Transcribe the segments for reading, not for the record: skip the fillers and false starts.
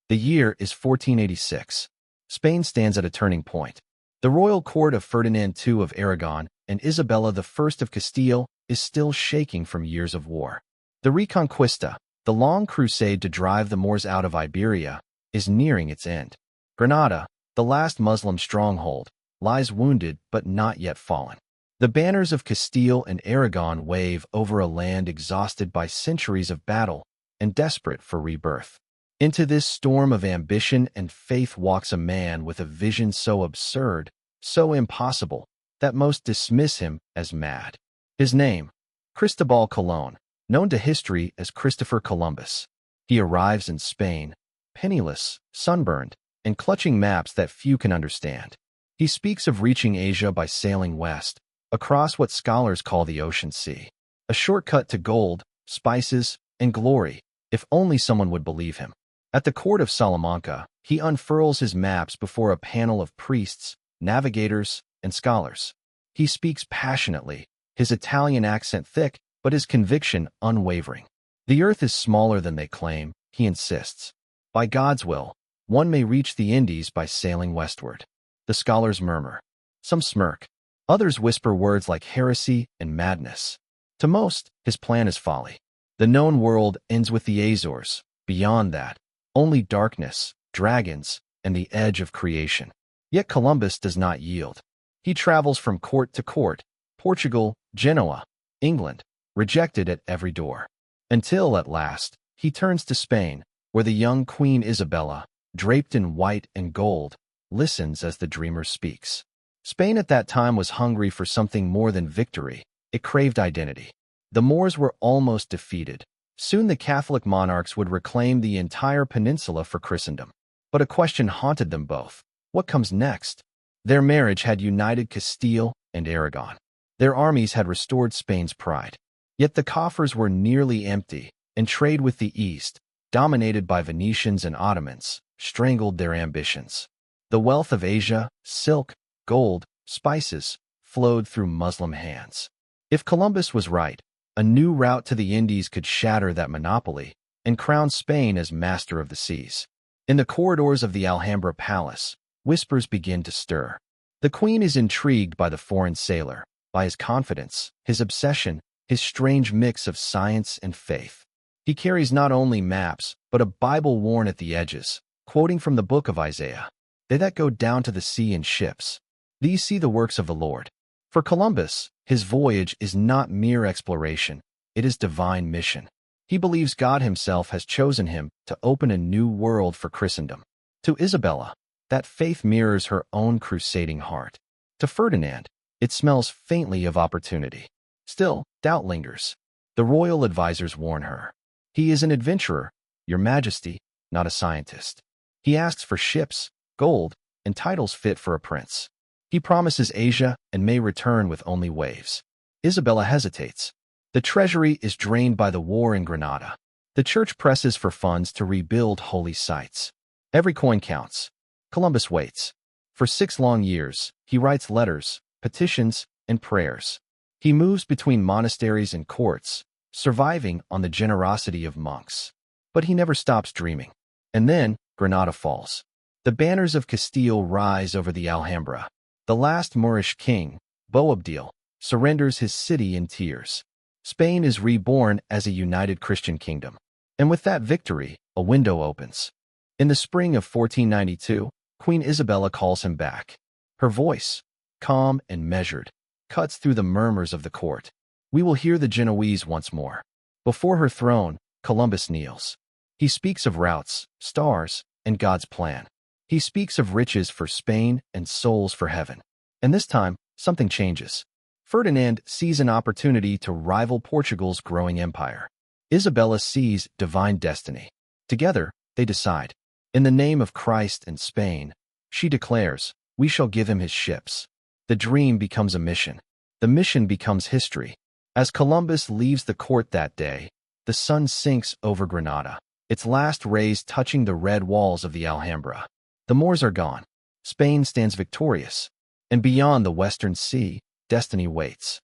The year is 1486. Spain stands at a turning point. The royal court of Ferdinand II of Aragon and Isabella I of Castile is still shaking from years of war. The Reconquista, the long crusade to drive the Moors out of Iberia, is nearing its end. Granada, the last Muslim stronghold, lies wounded but not yet fallen. The banners of Castile and Aragon wave over a land exhausted by centuries of battle and desperate for rebirth. Into this storm of ambition and faith walks a man with a vision so absurd, so impossible, that most dismiss him as mad. His name, Cristobal Colon, known to history as Christopher Columbus. He arrives in Spain, penniless, sunburned, and clutching maps that few can understand. He speaks of reaching Asia by sailing west, across what scholars call the Ocean Sea. A shortcut to gold, spices, and glory, if only someone would believe him. At the court of Salamanca, he unfurls his maps before a panel of priests, navigators, and scholars. He speaks passionately, his Italian accent thick, but his conviction unwavering. The earth is smaller than they claim, he insists. By God's will, one may reach the Indies by sailing westward. The scholars murmur. Some smirk. Others whisper words like heresy and madness. To most, his plan is folly. The known world ends with the Azores. Beyond that, only darkness, dragons, and the edge of creation. Yet Columbus does not yield. He travels from court to court, Portugal, Genoa, England, rejected at every door. Until, at last, he turns to Spain, where the young Queen Isabella, draped in white and gold, listens as the dreamer speaks. Spain at that time was hungry for something more than victory. It craved identity. The Moors were almost defeated. Soon the Catholic monarchs would reclaim the entire peninsula for Christendom. But a question haunted them both. What comes next? Their marriage had united Castile and Aragon. Their armies had restored Spain's pride. Yet the coffers were nearly empty, and trade with the East, dominated by Venetians and Ottomans, strangled their ambitions. The wealth of Asia, silk, gold, spices, flowed through Muslim hands. If Columbus was right, a new route to the Indies could shatter that monopoly and crown Spain as master of the seas. In the corridors of the Alhambra Palace, whispers begin to stir. The queen is intrigued by the foreign sailor, by his confidence, his obsession, his strange mix of science and faith. He carries not only maps, but a Bible worn at the edges, quoting from the book of Isaiah. They that go down to the sea in ships, these see the works of the Lord. For Columbus, his voyage is not mere exploration, it is divine mission. He believes God himself has chosen him to open a new world for Christendom. To Isabella, that faith mirrors her own crusading heart. To Ferdinand, it smells faintly of opportunity. Still, doubt lingers. The royal advisors warn her. He is an adventurer, Your Majesty, not a scientist. He asks for ships, gold, and titles fit for a prince. He promises Asia and may return with only waves. Isabella hesitates. The treasury is drained by the war in Granada. The church presses for funds to rebuild holy sites. Every coin counts. Columbus waits. For 6 long years, he writes letters, petitions, and prayers. He moves between monasteries and courts, surviving on the generosity of monks. But he never stops dreaming. And then, Granada falls. The banners of Castile rise over the Alhambra. The last Moorish king, Boabdil, surrenders his city in tears. Spain is reborn as a united Christian kingdom. And with that victory, a window opens. In the spring of 1492, Queen Isabella calls him back. Her voice, calm and measured, cuts through the murmurs of the court. We will hear the Genoese once more. Before her throne, Columbus kneels. He speaks of routes, stars, and God's plan. He speaks of riches for Spain and souls for heaven. And this time, something changes. Ferdinand sees an opportunity to rival Portugal's growing empire. Isabella sees divine destiny. Together, they decide. In the name of Christ and Spain, she declares, we shall give him his ships. The dream becomes a mission. The mission becomes history. As Columbus leaves the court that day, the sun sinks over Granada, its last rays touching the red walls of the Alhambra. The Moors are gone. Spain stands victorious. And beyond the western sea, destiny waits.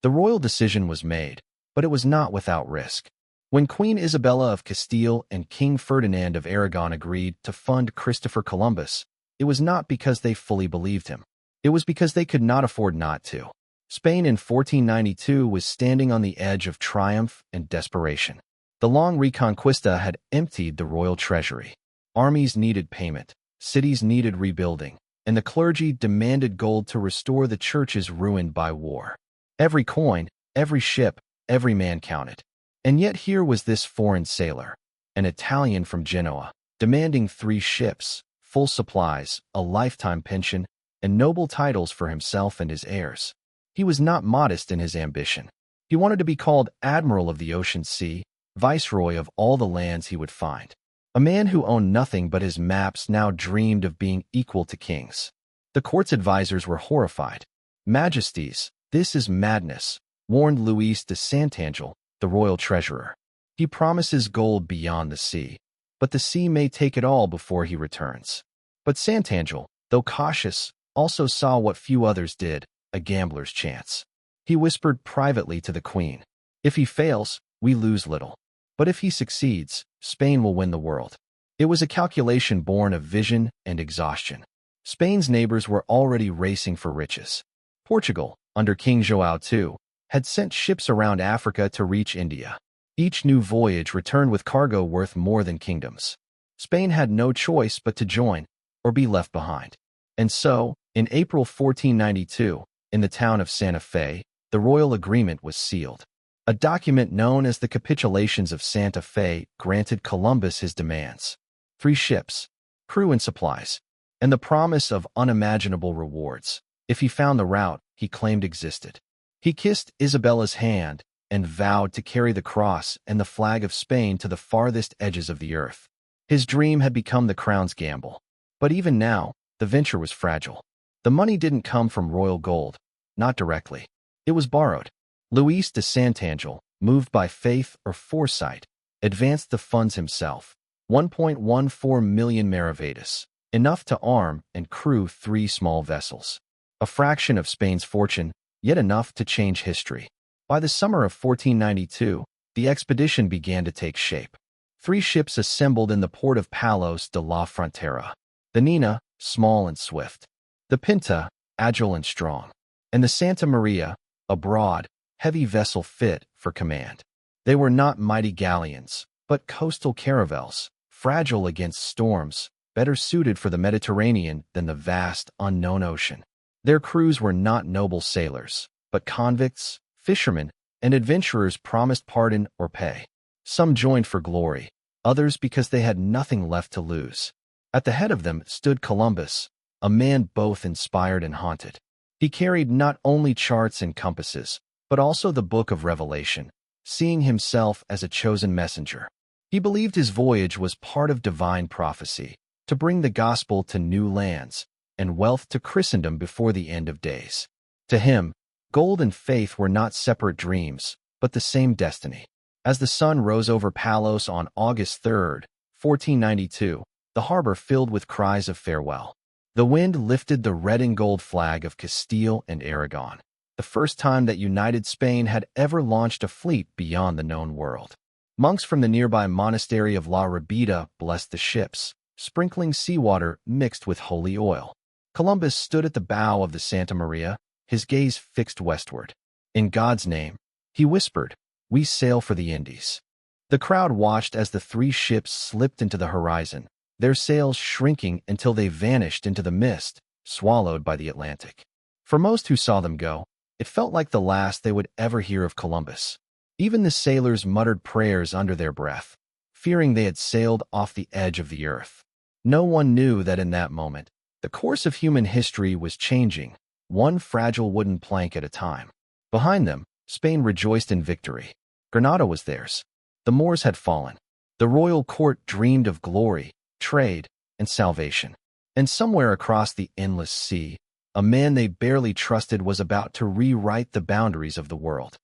The royal decision was made, but it was not without risk. When Queen Isabella of Castile and King Ferdinand of Aragon agreed to fund Christopher Columbus, it was not because they fully believed him. It was because they could not afford not to. Spain in 1492 was standing on the edge of triumph and desperation. The long Reconquista had emptied the royal treasury. Armies needed payment, cities needed rebuilding, and the clergy demanded gold to restore the churches ruined by war. Every coin, every ship, every man counted. And yet here was this foreign sailor, an Italian from Genoa, demanding 3 ships, full supplies, a lifetime pension, and noble titles for himself and his heirs. He was not modest in his ambition. He wanted to be called Admiral of the Ocean Sea, Viceroy of all the lands he would find. A man who owned nothing but his maps now dreamed of being equal to kings. The court's advisors were horrified. "Majesties, this is madness," warned Luis de Santangel, the royal treasurer. "He promises gold beyond the sea, but the sea may take it all before he returns." But Santangel, though cautious, also saw what few others did, a gambler's chance. He whispered privately to the queen, "If he fails, we lose little. But if he succeeds, Spain will win the world." It was a calculation born of vision and exhaustion. Spain's neighbors were already racing for riches. Portugal, under King João II, had sent ships around Africa to reach India. Each new voyage returned with cargo worth more than kingdoms. Spain had no choice but to join or be left behind. And so, in April 1492, in the town of Santa Fe, the royal agreement was sealed. A document known as the Capitulations of Santa Fe granted Columbus his demands: 3 ships, crew and supplies, and the promise of unimaginable rewards if he found the route he claimed existed. He kissed Isabella's hand and vowed to carry the cross and the flag of Spain to the farthest edges of the earth. His dream had become the crown's gamble. But even now, the venture was fragile. The money didn't come from royal gold, not directly. It was borrowed. Luis de Santangel, moved by faith or foresight, advanced the funds himself, 1.14 million maravedis, enough to arm and crew 3 small vessels. A fraction of Spain's fortune, yet enough to change history. By the summer of 1492, the expedition began to take shape. 3 ships assembled in the port of Palos de la Frontera. The Nina, small and swift. The Pinta, agile and strong. And the Santa Maria, a broad, heavy vessel fit for command. They were not mighty galleons, but coastal caravels, fragile against storms, better suited for the Mediterranean than the vast, unknown ocean. Their crews were not noble sailors, but convicts, fishermen, and adventurers promised pardon or pay. Some joined for glory, others because they had nothing left to lose. At the head of them stood Columbus, a man both inspired and haunted. He carried not only charts and compasses, but also the book of Revelation, seeing himself as a chosen messenger. He believed his voyage was part of divine prophecy, to bring the gospel to new lands, and wealth to Christendom before the end of days. To him, gold and faith were not separate dreams, but the same destiny. As the sun rose over Palos on August 3, 1492, the harbor filled with cries of farewell. The wind lifted the red and gold flag of Castile and Aragon, the first time that united Spain had ever launched a fleet beyond the known world. Monks from the nearby monastery of La Rabida blessed the ships, sprinkling seawater mixed with holy oil. Columbus stood at the bow of the Santa Maria, his gaze fixed westward. "In God's name," he whispered, "we sail for the Indies." The crowd watched as the 3 ships slipped into the horizon, their sails shrinking until they vanished into the mist, swallowed by the Atlantic. For most who saw them go, it felt like the last they would ever hear of Columbus. Even the sailors muttered prayers under their breath, fearing they had sailed off the edge of the earth. No one knew that in that moment, the course of human history was changing, one fragile wooden plank at a time. Behind them, Spain rejoiced in victory. Granada was theirs. The Moors had fallen. The royal court dreamed of glory, trade, and salvation. And somewhere across the endless sea, a man they barely trusted was about to rewrite the boundaries of the world.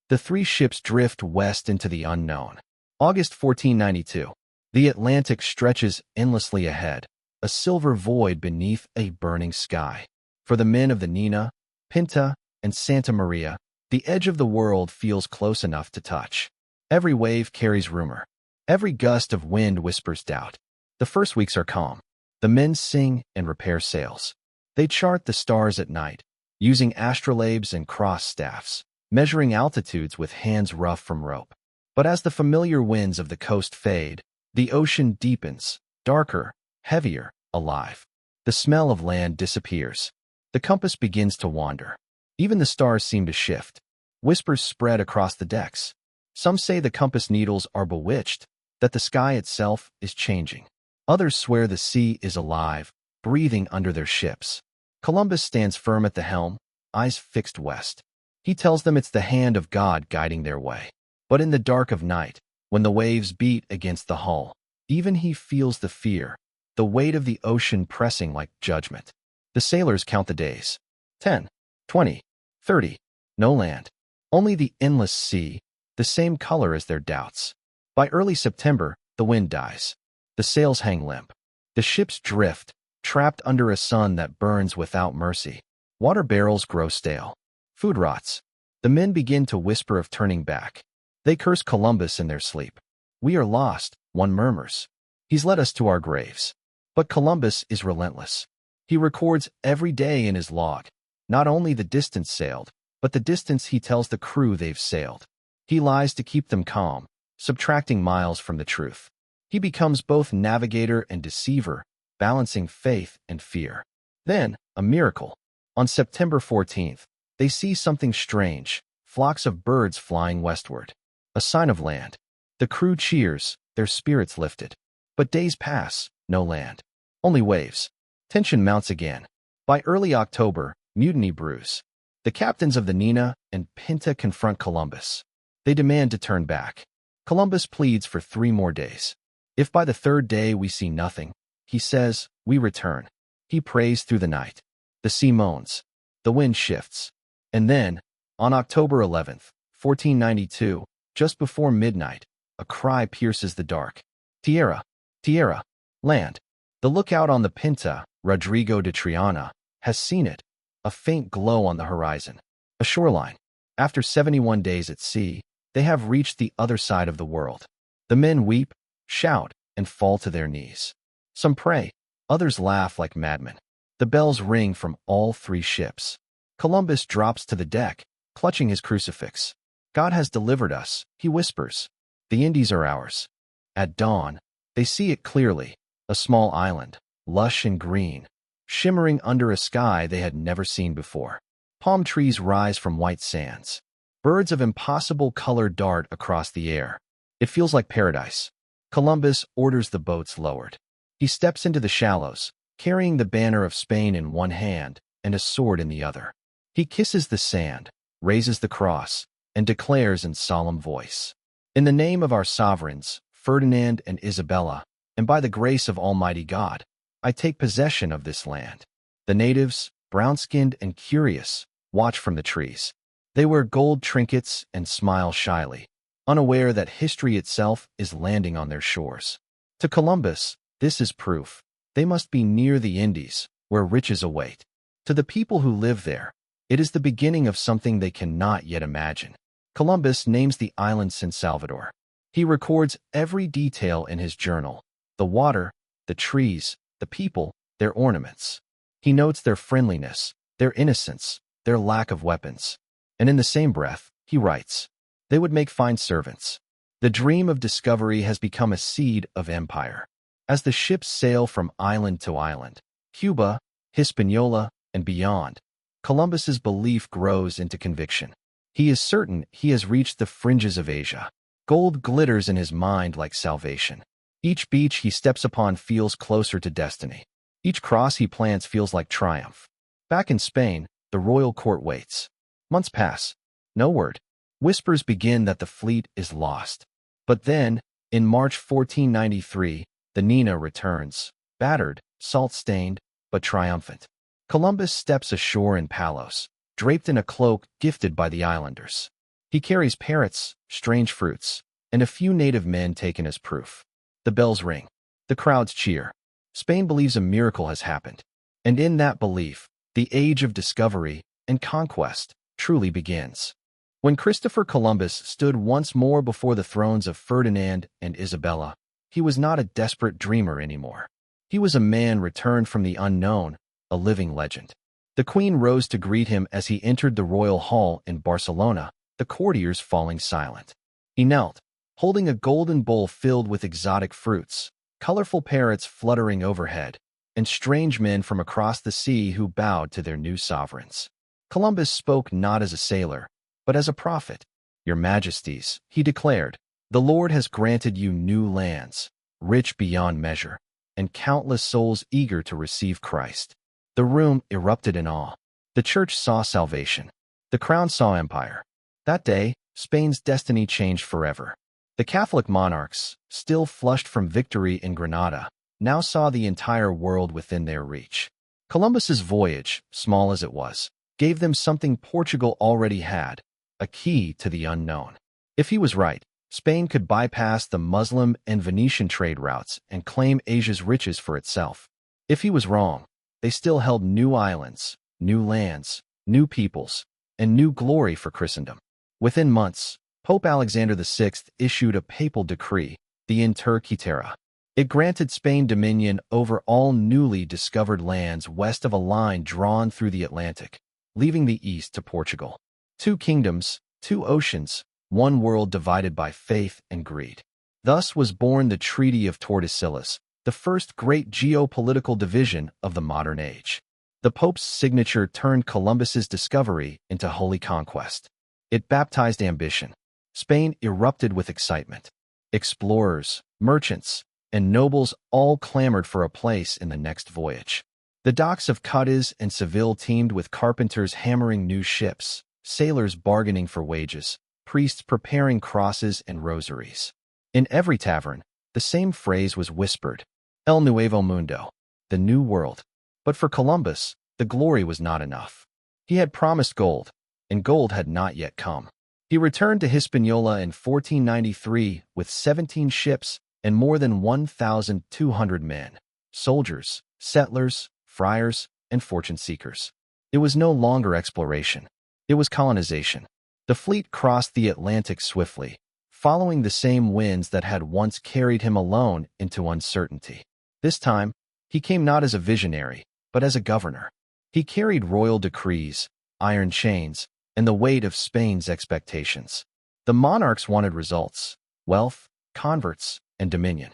The 3 ships drift west into the unknown. August 1492. The Atlantic stretches endlessly ahead, a silver void beneath a burning sky. For the men of the Nina, Pinta, and Santa Maria, the edge of the world feels close enough to touch. Every wave carries rumor. Every gust of wind whispers doubt. The first weeks are calm. The men sing and repair sails. They chart the stars at night, using astrolabes and cross staffs, measuring altitudes with hands rough from rope. But as the familiar winds of the coast fade, the ocean deepens, darker, heavier, alive. The smell of land disappears. The compass begins to wander. Even the stars seem to shift. Whispers spread across the decks. Some say the compass needles are bewitched, that the sky itself is changing. Others swear the sea is alive, breathing under their ships. Columbus stands firm at the helm, eyes fixed west. He tells them it's the hand of God guiding their way. But in the dark of night, when the waves beat against the hull, even he feels the fear, the weight of the ocean pressing like judgment. The sailors count the days. 10, 20, 30. No land. Only the endless sea, the same color as their doubts. By early September, the wind dies. The sails hang limp. The ships drift, trapped under a sun that burns without mercy. Water barrels grow stale. Food rots. The men begin to whisper of turning back. They curse Columbus in their sleep. "We are lost," one murmurs. "He's led us to our graves." But Columbus is relentless. He records every day in his log, not only the distance sailed, but the distance he tells the crew they've sailed. He lies to keep them calm, subtracting miles from the truth. He becomes both navigator and deceiver, balancing faith and fear. Then, a miracle. On September 14th, they see something strange, flocks of birds flying westward. A sign of land. The crew cheers, their spirits lifted. But days pass, no land. Only waves. Tension mounts again. By early October, mutiny brews. The captains of the Nina and Pinta confront Columbus. They demand to turn back. Columbus pleads for 3 more days. "If by the 3rd day we see nothing," he says, "we return." He prays through the night. The sea moans. The wind shifts. And then, on October 11th, 1492, just before midnight, a cry pierces the dark. "Tierra! Tierra! Land!" The lookout on the Pinta, Rodrigo de Triana, has seen it. A faint glow on the horizon. A shoreline. After 71 days at sea, they have reached the other side of the world. The men weep, shout, and fall to their knees. Some pray. Others laugh like madmen. The bells ring from all 3 ships. Columbus drops to the deck, clutching his crucifix. "God has delivered us," he whispers. "The Indies are ours." At dawn, they see it clearly. A small island, lush and green, shimmering under a sky they had never seen before. Palm trees rise from white sands. Birds of impossible color dart across the air. It feels like paradise. Columbus orders the boats lowered. He steps into the shallows, carrying the banner of Spain in one hand and a sword in the other. He kisses the sand, raises the cross, and declares in solemn voice, "In the name of our sovereigns, Ferdinand and Isabella, and by the grace of Almighty God, I take possession of this land." The natives, brown-skinned and curious, watch from the trees. They wear gold trinkets and smile shyly, unaware that history itself is landing on their shores. To Columbus, this is proof. They must be near the Indies, where riches await. To the people who live there, it is the beginning of something they cannot yet imagine. Columbus names the island San Salvador. He records every detail in his journal: the water, the trees, the people, their ornaments. He notes their friendliness, their innocence, their lack of weapons. And in the same breath, he writes, "They would make fine servants." The dream of discovery has become a seed of empire. As the ships sail from island to island, Cuba, Hispaniola, and beyond, Columbus's belief grows into conviction. He is certain he has reached the fringes of Asia. Gold glitters in his mind like salvation. Each beach he steps upon feels closer to destiny. Each cross he plants feels like triumph. Back in Spain, the royal court waits. Months pass. No word. Whispers begin that the fleet is lost. But then, in March 1493, the Nina returns, battered, salt-stained, but triumphant. Columbus steps ashore in Palos, draped in a cloak gifted by the islanders. He carries parrots, strange fruits, and a few native men taken as proof. The bells ring. The crowds cheer. Spain believes a miracle has happened. And in that belief, the age of discovery and conquest truly begins. When Christopher Columbus stood once more before the thrones of Ferdinand and Isabella, he was not a desperate dreamer anymore. He was a man returned from the unknown, a living legend. The Queen rose to greet him as he entered the royal hall in Barcelona, the courtiers falling silent. He knelt, holding a golden bowl filled with exotic fruits, colorful parrots fluttering overhead, and strange men from across the sea who bowed to their new sovereigns. Columbus spoke not as a sailor, but as a prophet. "Your Majesties," he declared, "the Lord has granted you new lands, rich beyond measure, and countless souls eager to receive Christ." The room erupted in awe. The church saw salvation. The crown saw empire. That day, Spain's destiny changed forever. The Catholic monarchs, still flushed from victory in Granada, now saw the entire world within their reach. Columbus's voyage, small as it was, gave them something Portugal already had, a key to the unknown. If he was right, Spain could bypass the Muslim and Venetian trade routes and claim Asia's riches for itself. If he was wrong, they still held new islands, new lands, new peoples, and new glory for Christendom. Within months, Pope Alexander VI issued a papal decree, the Intertwined. It granted Spain dominion over all newly discovered lands west of a line drawn through the Atlantic, leaving the east to Portugal. 2 kingdoms, 2 oceans, 1 world divided by faith and greed. Thus was born the Treaty of Tordesillas, the first great geopolitical division of the modern age. The Pope's signature turned Columbus's discovery into holy conquest. It baptized ambition. Spain erupted with excitement. Explorers, merchants, and nobles all clamored for a place in the next voyage. The docks of Cadiz and Seville teemed with carpenters hammering new ships, sailors bargaining for wages, priests preparing crosses and rosaries. In every tavern, the same phrase was whispered: El Nuevo Mundo, the New World. But for Columbus, the glory was not enough. He had promised gold, and gold had not yet come. He returned to Hispaniola in 1493 with 17 ships and more than 1,200 men, soldiers, settlers, friars, and fortune-seekers. It was no longer exploration. It was colonization. The fleet crossed the Atlantic swiftly, following the same winds that had once carried him alone into uncertainty. This time, he came not as a visionary, but as a governor. He carried royal decrees, iron chains, and the weight of Spain's expectations. The monarchs wanted results, wealth, converts, and dominion.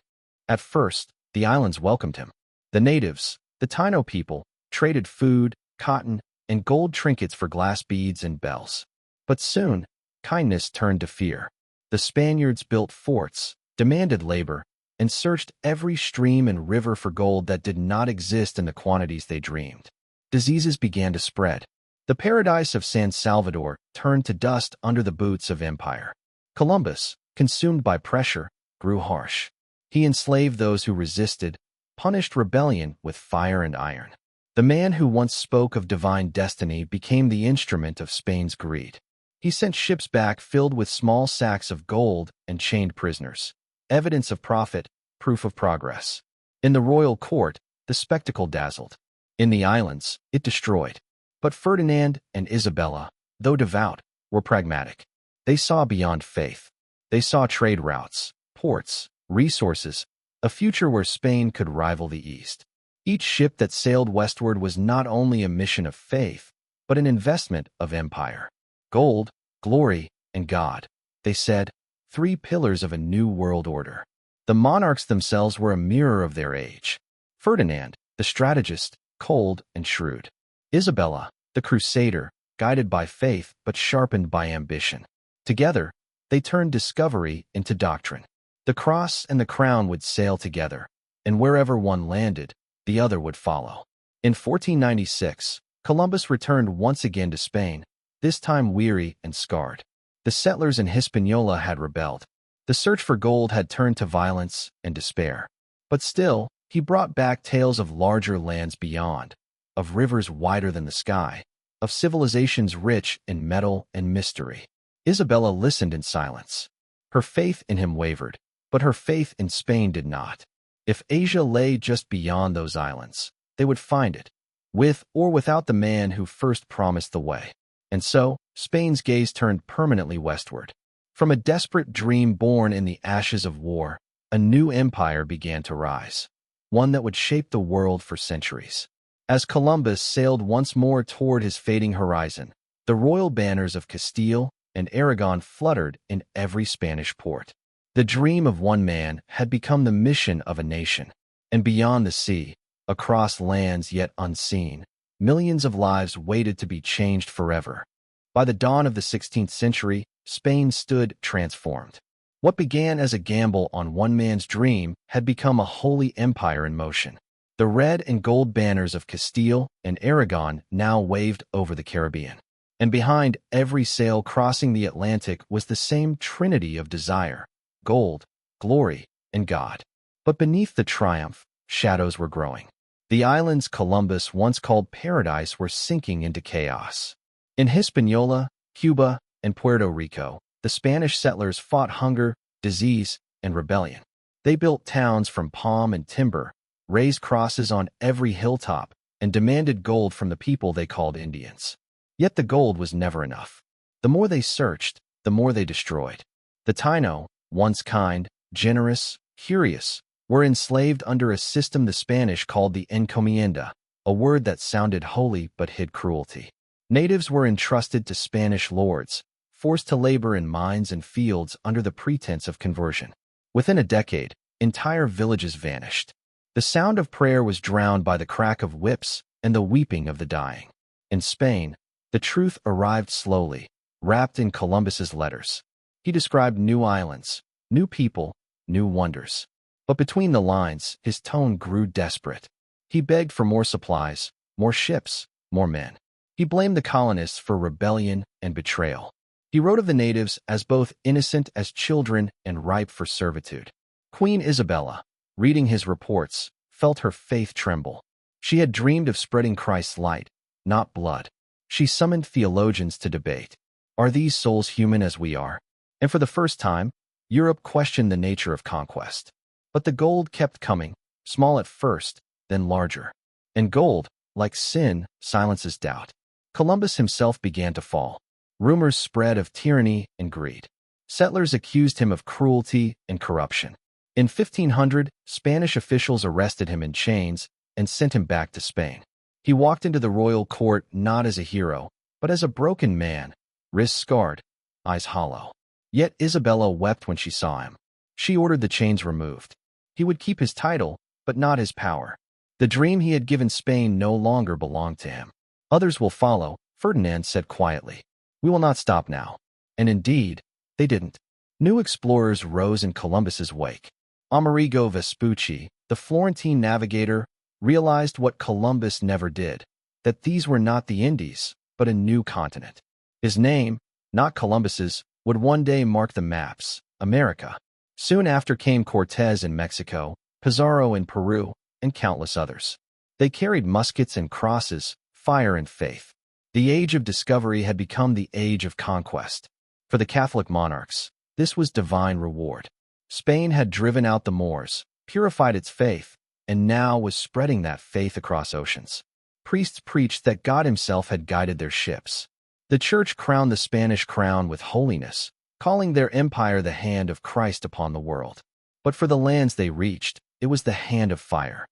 At first, the islands welcomed him. The natives, the Taino people, traded food, cotton, and gold trinkets for glass beads and bells. But soon, kindness turned to fear. The Spaniards built forts, demanded labor, and searched every stream and river for gold that did not exist in the quantities they dreamed. Diseases began to spread. The paradise of San Salvador turned to dust under the boots of empire. Columbus, consumed by pressure, grew harsh. He enslaved those who resisted, punished rebellion with fire and iron. The man who once spoke of divine destiny became the instrument of Spain's greed. He sent ships back filled with small sacks of gold and chained prisoners. Evidence of profit, proof of progress. In the royal court, the spectacle dazzled. In the islands, it destroyed. But Ferdinand and Isabella, though devout, were pragmatic. They saw beyond faith. They saw trade routes, ports, resources, a future where Spain could rival the East. Each ship that sailed westward was not only a mission of faith, but an investment of empire. Gold, glory, and God, they said, 3 pillars of a new world order. The monarchs themselves were a mirror of their age. Ferdinand, the strategist, cold and shrewd. Isabella, the crusader, guided by faith but sharpened by ambition. Together, they turned discovery into doctrine. The cross and the crown would sail together, and wherever one landed, the other would follow. In 1496, Columbus returned once again to Spain, this time weary and scarred. The settlers in Hispaniola had rebelled. The search for gold had turned to violence and despair. But still, he brought back tales of larger lands beyond, of rivers wider than the sky, of civilizations rich in metal and mystery. Isabella listened in silence. Her faith in him wavered, but her faith in Spain did not. If Asia lay just beyond those islands, they would find it, with or without the man who first promised the way. And so, Spain's gaze turned permanently westward. From a desperate dream born in the ashes of war, a new empire began to rise, one that would shape the world for centuries. As Columbus sailed once more toward his fading horizon, the royal banners of Castile and Aragon fluttered in every Spanish port. The dream of one man had become the mission of a nation, and beyond the sea, across lands yet unseen, millions of lives waited to be changed forever. By the dawn of the 16th century, Spain stood transformed. What began as a gamble on one man's dream had become a holy empire in motion. The red and gold banners of Castile and Aragon now waved over the Caribbean. And behind every sail crossing the Atlantic was the same trinity of desire: gold, glory, and God. But beneath the triumph, shadows were growing. The islands Columbus once called paradise were sinking into chaos. In Hispaniola, Cuba, and Puerto Rico, the Spanish settlers fought hunger, disease, and rebellion. They built towns from palm and timber, raised crosses on every hilltop, and demanded gold from the people they called Indians. Yet the gold was never enough. The more they searched, the more they destroyed. The Taino, once kind, generous, curious, were enslaved under a system the Spanish called the encomienda, a word that sounded holy but hid cruelty. Natives were entrusted to Spanish lords, forced to labor in mines and fields under the pretense of conversion. Within a decade, entire villages vanished. The sound of prayer was drowned by the crack of whips and the weeping of the dying. In Spain, the truth arrived slowly, wrapped in Columbus's letters. He described new islands, new people, new wonders. But between the lines, his tone grew desperate. He begged for more supplies, more ships, more men. He blamed the colonists for rebellion and betrayal. He wrote of the natives as both innocent as children and ripe for servitude. Queen Isabella, reading his reports, felt her faith tremble. She had dreamed of spreading Christ's light, not blood. She summoned theologians to debate. Are these souls human as we are? And for the first time, Europe questioned the nature of conquest. But the gold kept coming, small at first, then larger. And gold, like sin, silences doubt. Columbus himself began to fall. Rumors spread of tyranny and greed. Settlers accused him of cruelty and corruption. In 1500, Spanish officials arrested him in chains and sent him back to Spain. He walked into the royal court not as a hero, but as a broken man, wrists scarred, eyes hollow. Yet Isabella wept when she saw him. She ordered the chains removed. He would keep his title, but not his power. The dream he had given Spain no longer belonged to him. Others will follow, Ferdinand said quietly. We will not stop now. And indeed, they didn't. New explorers rose in Columbus's wake. Amerigo Vespucci, the Florentine navigator, realized what Columbus never did, that these were not the Indies, but a new continent. His name, not Columbus's, would one day mark the maps, America. Soon after came Cortez in Mexico, Pizarro in Peru, and countless others. They carried muskets and crosses, fire and faith. The age of discovery had become the age of conquest. For the Catholic monarchs, this was divine reward. Spain had driven out the Moors, purified its faith, and now was spreading that faith across oceans. Priests preached that God himself had guided their ships. The church crowned the Spanish crown with holiness, calling their empire the hand of Christ upon the world. But for the lands they reached, it was the hand of fire.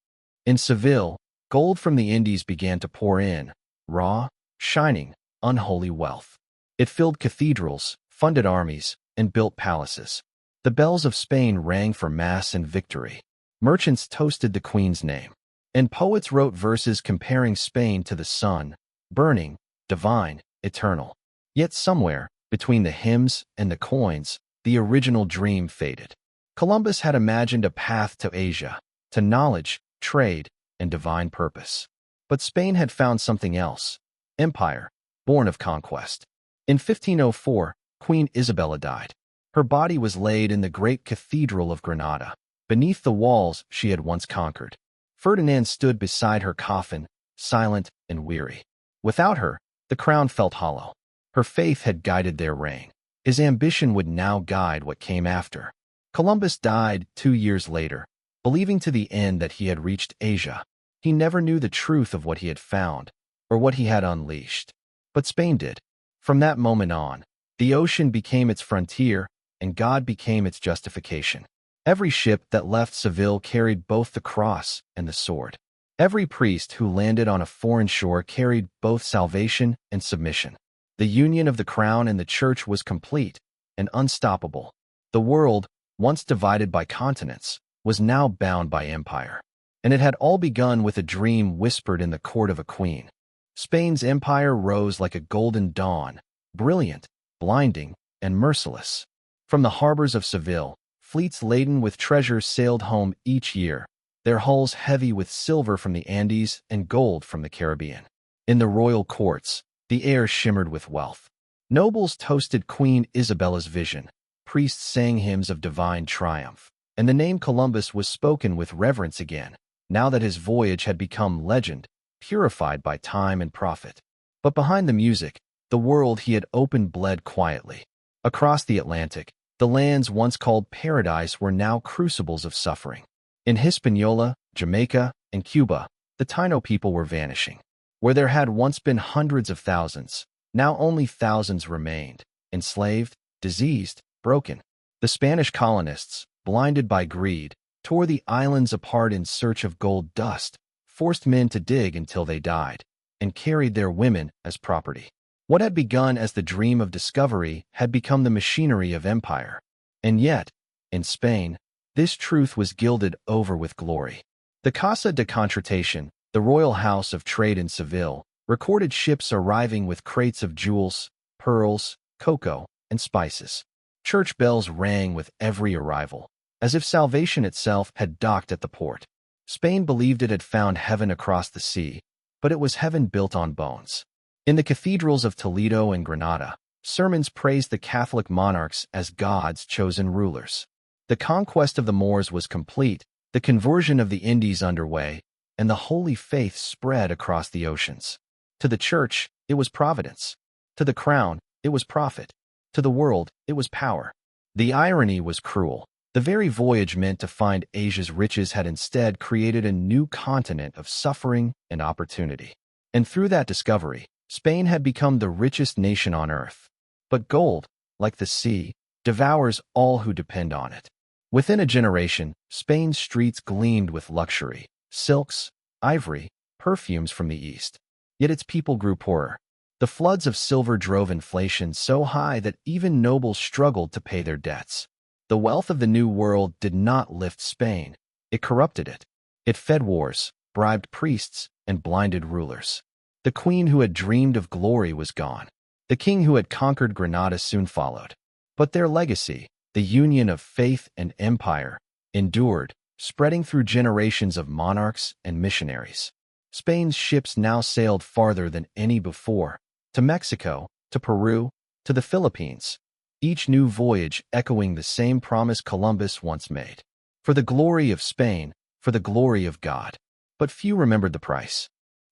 In Seville, gold from the Indies began to pour in, raw, shining, unholy wealth. It filled cathedrals, funded armies, and built palaces. The bells of Spain rang for mass and victory. Merchants toasted the Queen's name. And poets wrote verses comparing Spain to the sun, burning, divine, eternal. Yet somewhere, between the hymns and the coins, the original dream faded. Columbus had imagined a path to Asia, to knowledge, trade, and divine purpose. But Spain had found something else: empire, born of conquest. In 1504, Queen Isabella died. Her body was laid in the great cathedral of Granada, beneath the walls she had once conquered. Ferdinand stood beside her coffin, silent and weary. Without her, the crown felt hollow. Her faith had guided their reign. His ambition would now guide what came after. Columbus died 2 years later, believing to the end that he had reached Asia. He never knew the truth of what he had found, or what he had unleashed. But Spain did. From that moment on, the ocean became its frontier, and God became its justification. Every ship that left Seville carried both the cross and the sword. Every priest who landed on a foreign shore carried both salvation and submission. The union of the crown and the church was complete and unstoppable. The world, once divided by continents, was now bound by empire. And it had all begun with a dream whispered in the court of a queen. Spain's empire rose like a golden dawn, brilliant, blinding, and merciless. From the harbors of Seville, fleets laden with treasure sailed home each year, their hulls heavy with silver from the Andes and gold from the Caribbean. In the royal courts, the air shimmered with wealth. Nobles toasted Queen Isabella's vision, priests sang hymns of divine triumph, and the name Columbus was spoken with reverence again, now that his voyage had become legend, purified by time and profit. But behind the music, the world he had opened bled quietly. Across the Atlantic, the lands once called paradise were now crucibles of suffering. In Hispaniola, Jamaica, and Cuba, the Taino people were vanishing. Where there had once been hundreds of thousands, now only thousands remained, enslaved, diseased, broken. The Spanish colonists, blinded by greed, tore the islands apart in search of gold dust, forced men to dig until they died, and carried their women as property. What had begun as the dream of discovery had become the machinery of empire. And yet, in Spain, this truth was gilded over with glory. The Casa de Contratación, the royal house of trade in Seville, recorded ships arriving with crates of jewels, pearls, cocoa, and spices. Church bells rang with every arrival, as if salvation itself had docked at the port. Spain believed it had found heaven across the sea, but it was heaven built on bones. In the cathedrals of Toledo and Granada, sermons praised the Catholic monarchs as God's chosen rulers. The conquest of the Moors was complete, the conversion of the Indies underway, and the holy faith spread across the oceans. To the church, it was providence. To the crown, it was profit. To the world, it was power. The irony was cruel. The very voyage meant to find Asia's riches had instead created a new continent of suffering and opportunity. And through that discovery, Spain had become the richest nation on earth. But gold, like the sea, devours all who depend on it. Within a generation, Spain's streets gleamed with luxury, silks, ivory, perfumes from the east. Yet its people grew poorer. The floods of silver drove inflation so high that even nobles struggled to pay their debts. The wealth of the New World did not lift Spain. It corrupted it. It fed wars, bribed priests, and blinded rulers. The queen who had dreamed of glory was gone. The king who had conquered Granada soon followed. But their legacy, the union of faith and empire, endured, spreading through generations of monarchs and missionaries. Spain's ships now sailed farther than any before, to Mexico, to Peru, to the Philippines, each new voyage echoing the same promise Columbus once made. For the glory of Spain, for the glory of God. But few remembered the price.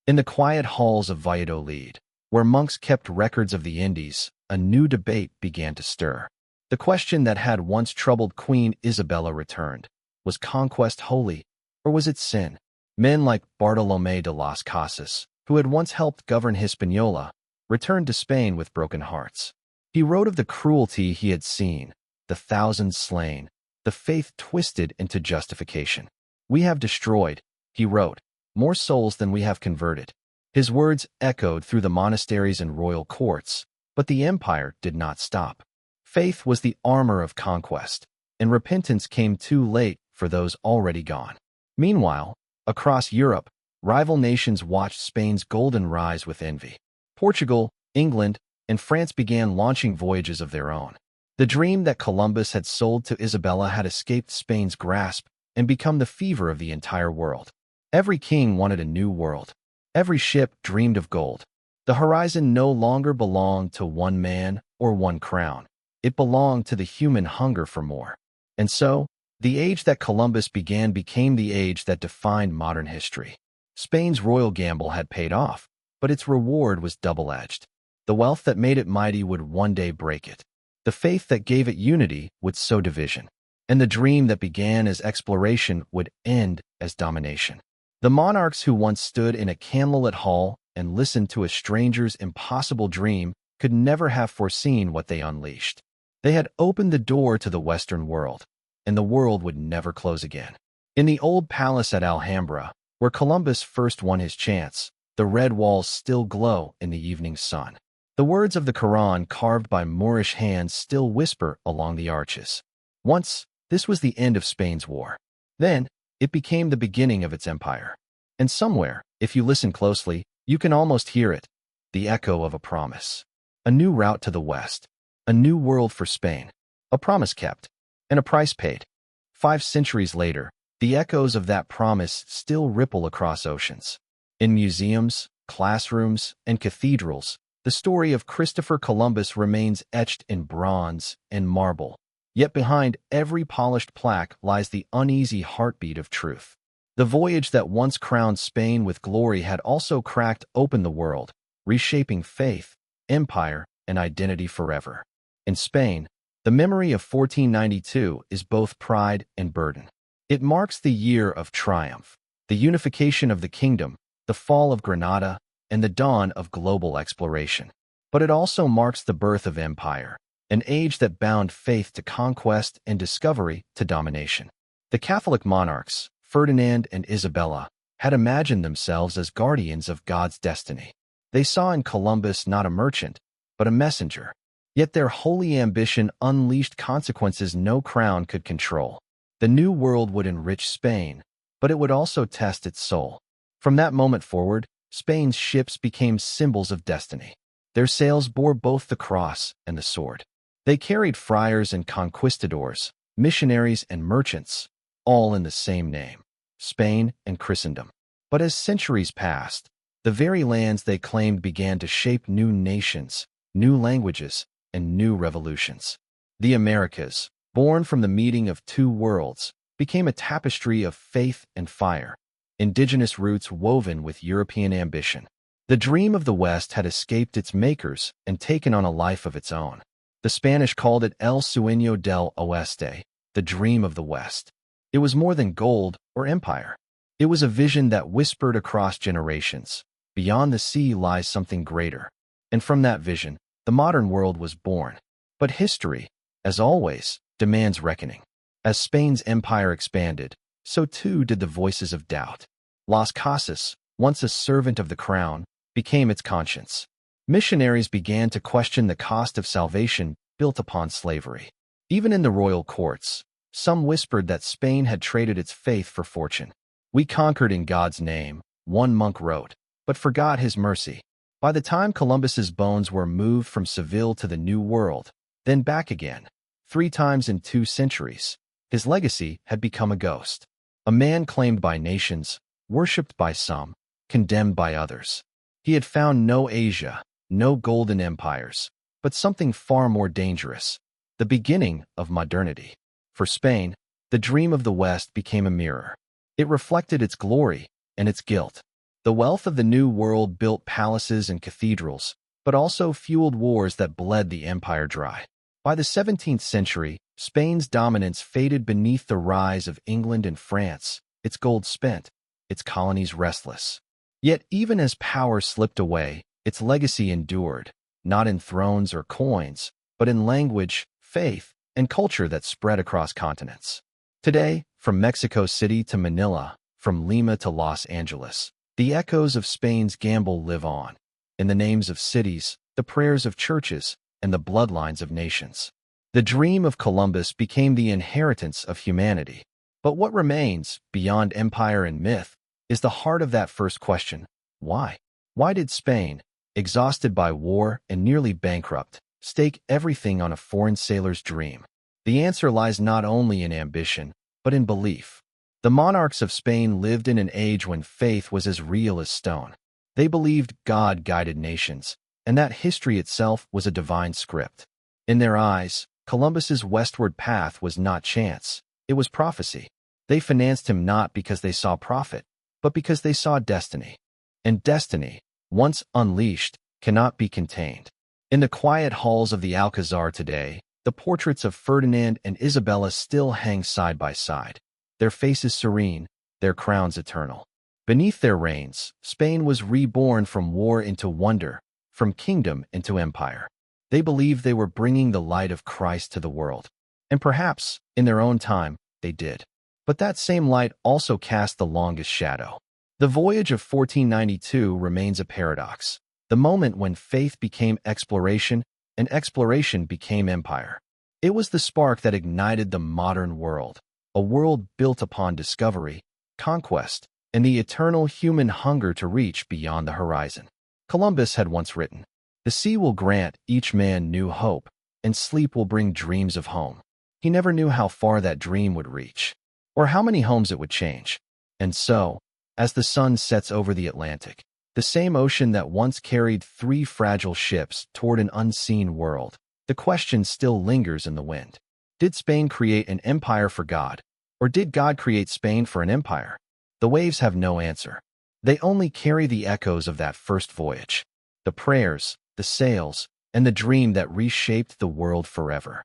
In the quiet halls of Valladolid, where monks kept records of the Indies, a new debate began to stir. The question that had once troubled Queen Isabella returned. Was conquest holy, or was it sin? Men like Bartolomé de las Casas, who had once helped govern Hispaniola, returned to Spain with broken hearts. He wrote of the cruelty he had seen, the thousands slain, the faith twisted into justification. We have destroyed, he wrote, more souls than we have converted. His words echoed through the monasteries and royal courts, but the empire did not stop. Faith was the armor of conquest, and repentance came too late for those already gone. Meanwhile, across Europe, rival nations watched Spain's golden rise with envy. Portugal, England, and France began launching voyages of their own. The dream that Columbus had sold to Isabella had escaped Spain's grasp and become the fever of the entire world. Every king wanted a new world. Every ship dreamed of gold. The horizon no longer belonged to one man or one crown. It belonged to the human hunger for more. And so, the age that Columbus began became the age that defined modern history. Spain's royal gamble had paid off, but its reward was double-edged. The wealth that made it mighty would one day break it. The faith that gave it unity would sow division. And the dream that began as exploration would end as domination. The monarchs who once stood in a candlelit hall and listened to a stranger's impossible dream could never have foreseen what they unleashed. They had opened the door to the Western world, and the world would never close again. In the old palace at Alhambra, where Columbus first won his chance, the red walls still glow in the evening sun. The words of the Quran carved by Moorish hands still whisper along the arches. Once, this was the end of Spain's war. Then, it became the beginning of its empire. And somewhere, if you listen closely, you can almost hear it, the echo of a promise. A new route to the west, a new world for Spain, a promise kept, and a price paid. 5 centuries later, the echoes of that promise still ripple across oceans. In museums, classrooms, and cathedrals, the story of Christopher Columbus remains etched in bronze and marble. Yet behind every polished plaque lies the uneasy heartbeat of truth. The voyage that once crowned Spain with glory had also cracked open the world, reshaping faith, empire, and identity forever. In Spain, the memory of 1492 is both pride and burden. It marks the year of triumph, the unification of the kingdom, the fall of Granada, and the dawn of global exploration. But it also marks the birth of empire, an age that bound faith to conquest and discovery to domination. The Catholic monarchs, Ferdinand and Isabella, had imagined themselves as guardians of God's destiny. They saw in Columbus not a merchant, but a messenger. Yet their holy ambition unleashed consequences no crown could control. The New World would enrich Spain, but it would also test its soul. From that moment forward, Spain's ships became symbols of destiny. Their sails bore both the cross and the sword. They carried friars and conquistadors, missionaries and merchants, all in the same name, Spain and Christendom. But as centuries passed, the very lands they claimed began to shape new nations, new languages, and new revolutions. The Americas, born from the meeting of 2 worlds, became a tapestry of faith and fire, indigenous roots woven with European ambition. The dream of the West had escaped its makers and taken on a life of its own. The Spanish called it El Sueño del Oeste, the dream of the West. It was more than gold or empire. It was a vision that whispered across generations. Beyond the sea lies something greater. And from that vision, the modern world was born. But history, as always, demands reckoning. As Spain's empire expanded, so too did the voices of doubt. Las Casas, once a servant of the crown, became its conscience. Missionaries began to question the cost of salvation built upon slavery. Even in the royal courts, some whispered that Spain had traded its faith for fortune. "We conquered in God's name," one monk wrote, "but forgot his mercy." By the time Columbus's bones were moved from Seville to the New World, then back again, 3 times in 2 centuries, his legacy had become a ghost. A man claimed by nations, worshipped by some, condemned by others. He had found no Asia, no golden empires, but something far more dangerous, the beginning of modernity. For Spain, the dream of the West became a mirror. It reflected its glory and its guilt. The wealth of the New World built palaces and cathedrals, but also fueled wars that bled the empire dry. By the 17th century, Spain's dominance faded beneath the rise of England and France, its gold spent, its colonies restless. Yet even as power slipped away, its legacy endured, not in thrones or coins, but in language, faith, and culture that spread across continents. Today, from Mexico City to Manila, from Lima to Los Angeles, the echoes of Spain's gamble live on, in the names of cities, the prayers of churches, and the bloodlines of nations. The dream of Columbus became the inheritance of humanity. But what remains, beyond empire and myth, is the heart of that first question: why? Why did Spain, exhausted by war and nearly bankrupt, stake everything on a foreign sailor's dream? The answer lies not only in ambition, but in belief. The monarchs of Spain lived in an age when faith was as real as stone. They believed God guided nations, and that history itself was a divine script. In their eyes, Columbus's westward path was not chance, it was prophecy. They financed him not because they saw profit, but because they saw destiny. And destiny, once unleashed, cannot be contained. In the quiet halls of the Alcazar today, the portraits of Ferdinand and Isabella still hang side by side, their faces serene, their crowns eternal. Beneath their reigns, Spain was reborn from war into wonder, from kingdom into empire. They believed they were bringing the light of Christ to the world. And perhaps, in their own time, they did. But that same light also cast the longest shadow. The voyage of 1492 remains a paradox, the moment when faith became exploration and exploration became empire. It was the spark that ignited the modern world, a world built upon discovery, conquest, and the eternal human hunger to reach beyond the horizon. Columbus had once written, "The sea will grant each man new hope, and sleep will bring dreams of home." He never knew how far that dream would reach, or how many homes it would change. And so, as the sun sets over the Atlantic, the same ocean that once carried 3 fragile ships toward an unseen world, the question still lingers in the wind. Did Spain create an empire for God, or did God create Spain for an empire? The waves have no answer. They only carry the echoes of that first voyage, the prayers, the sails, and the dream that reshaped the world forever.